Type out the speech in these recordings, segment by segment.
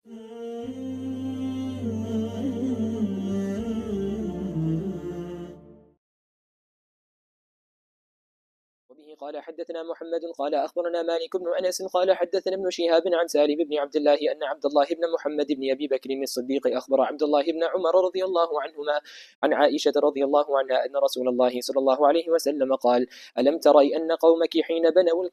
وبه قال حدثنا محمد قال أخبرنا مالك بن أنس قال حدثنا ابن شهاب عن سالم بن عبد الله أن عبد الله بن محمد بن أبي بكر الصديق أخبر عبد الله بن عمر رضي الله عنهما عن عائشة رضي الله عنها أن رسول الله صلى الله عليه وسلم قال: ألم تري أن قومك حين بنوا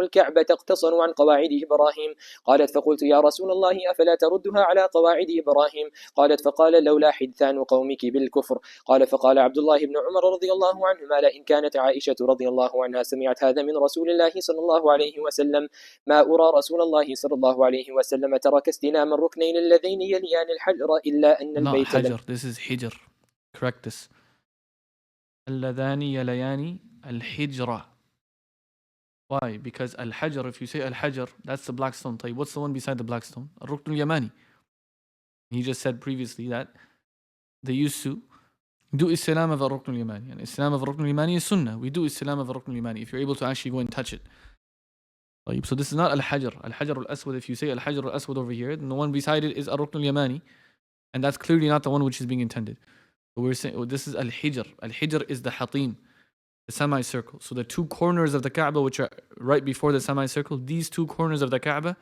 الكعبة اقتصروا عن قواعد إبراهيم؟ قالت: فقلت: يا رسول الله أفلا تردها على قواعد إبراهيم؟ قالت: فقال: لولا حدثان قومك بالكفر. قال: فقال عبد الله بن عمر رضي الله عنهما: لئن كانت عائشة رضي الله عنها سمعت هذا من رسول الله صلى الله عليه وسلم ما أرى رسول الله صلى الله عليه وسلم ترك استلام الركنين اللذين يليان الحجر إلا أن البيت حجر. This is حجر. Correct this. اللذان يليان الحجر. Why? Because al-Hajr, if you say al-Hajr, that's the black stone. What's the one beside the black stone? الركن اليماني. He just said previously that they used to do istilaam of الركن اليماني. And istilaam of الركن اليماني is sunnah. We do istilaam of الركن اليماني if you're able to actually go and touch it. So this is not al-Hajr. Al-Hajr al-Aswad, if you say al-Hajr al-Aswad over here, then the one beside it is الركن اليماني. And that's clearly not the one which is being intended. But we're saying, this is al-Hijr. Al-Hijr is the Haṭīm, the semicircle. So the two corners of the Kaaba, which are right before the semicircle, these two corners of the Kaaba,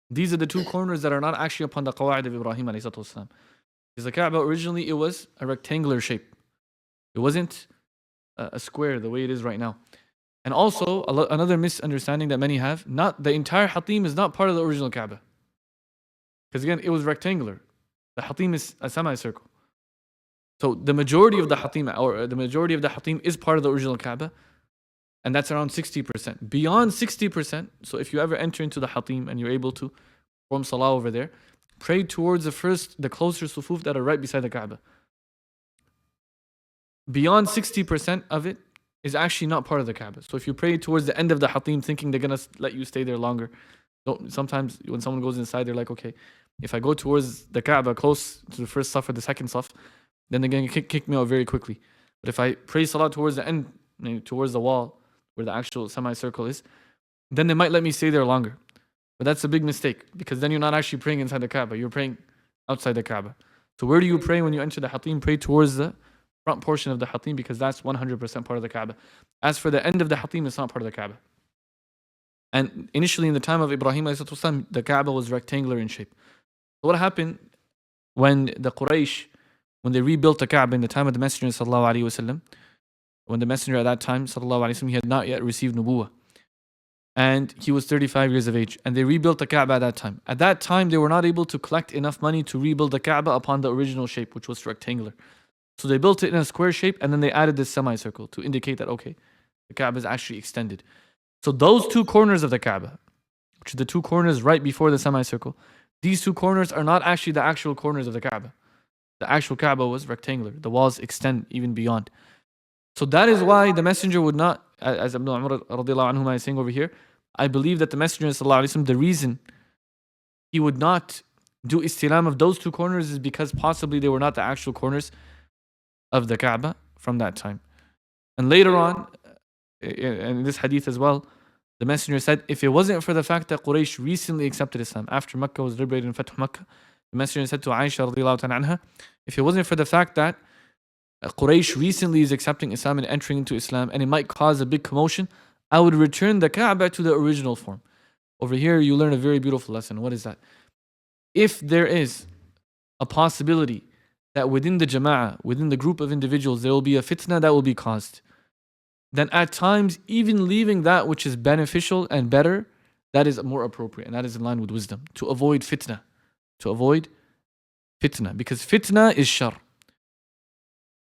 these are the two corners that are not actually upon the qawaid of Ibrāhīm alayhi salatu wasalam. Because the Kaaba originally it was a rectangular shape. It wasn't a square the way it is right now. And also another misunderstanding that many have, not the entire Haṭīm is not part of the original Kaaba. Because again, it was rectangular. The Haṭīm is a semicircle. So the majority of the Haṭīm is part of the original Kaaba, and that's around 60%. Beyond 60%, so if you ever enter into the Haṭīm and you're able to perform salah over there, pray towards the closer sufuf that are right beside the Kaaba. Beyond 60% of it is actually not part of the Kaaba. So if you pray towards the end of the Haṭīm thinking they're going to let you stay there longer, sometimes when someone goes inside, they're like, okay, if I go towards the Kaaba close to the first saf or the second saf, then they're going to kick me out very quickly. But if I pray salah towards the end, towards the wall, where the actual semicircle is, then they might let me stay there longer. But that's a big mistake, because then you're not actually praying inside the Kaaba, you're praying outside the Kaaba. So where do you pray when you enter the Haṭīm? Pray towards the front portion of the Haṭīm, because that's 100% part of the Kaaba. As for the end of the Haṭīm, it's not part of the Kaaba. And initially in the time of Ibrāhīm, the Kaaba was rectangular in shape. So what happened when the Quraysh, when they rebuilt the Kaaba in the time of the Messenger sallallahu alaihi wasallam, when the Messenger at that time sallallahu alaihi wasallam, he had not yet received nubuwah, and he was 35 years of age, and they rebuilt the Kaaba at that time. At that time, they were not able to collect enough money to rebuild the Kaaba upon the original shape, which was rectangular. So they built it in a square shape, and then they added this semicircle to indicate that, okay, the Kaaba is actually extended. So those two corners of the Kaaba, which are the two corners right before the semicircle, these two corners are not actually the actual corners of the Kaaba. The actual Kaaba was rectangular. The walls extend even beyond. So that is why the Messenger would not, as Ibn Umar radiallahu anhu is saying over here, I believe that the Messenger sallallahu alaihi wasallam, the reason he would not do istilaam of those two corners is because possibly they were not the actual corners of the Kaaba from that time. And later on, in this hadith as well, the Messenger said, if it wasn't for the fact that Quraysh recently accepted Islam, after Makkah was liberated in Fatih Makkah, the Messenger said to Aisha radiallahu ta'ala anha, if it wasn't for the fact that Quraysh recently is accepting Islam and entering into Islam, and it might cause a big commotion, I would return the Kaaba to the original form. Over here, you learn a very beautiful lesson. What is that? If there is a possibility that within the jama'ah, within the group of individuals, there will be a fitna that will be caused, then at times, even leaving that which is beneficial and better, that is more appropriate, and that is in line with wisdom, to avoid fitna. To avoid fitna, because fitna is shar.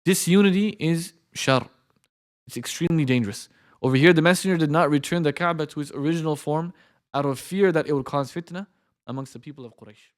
Disunity is shar. It's extremely dangerous. Over here, the Messenger did not return the Kaaba to its original form out of fear that it would cause fitna amongst the people of Quraysh.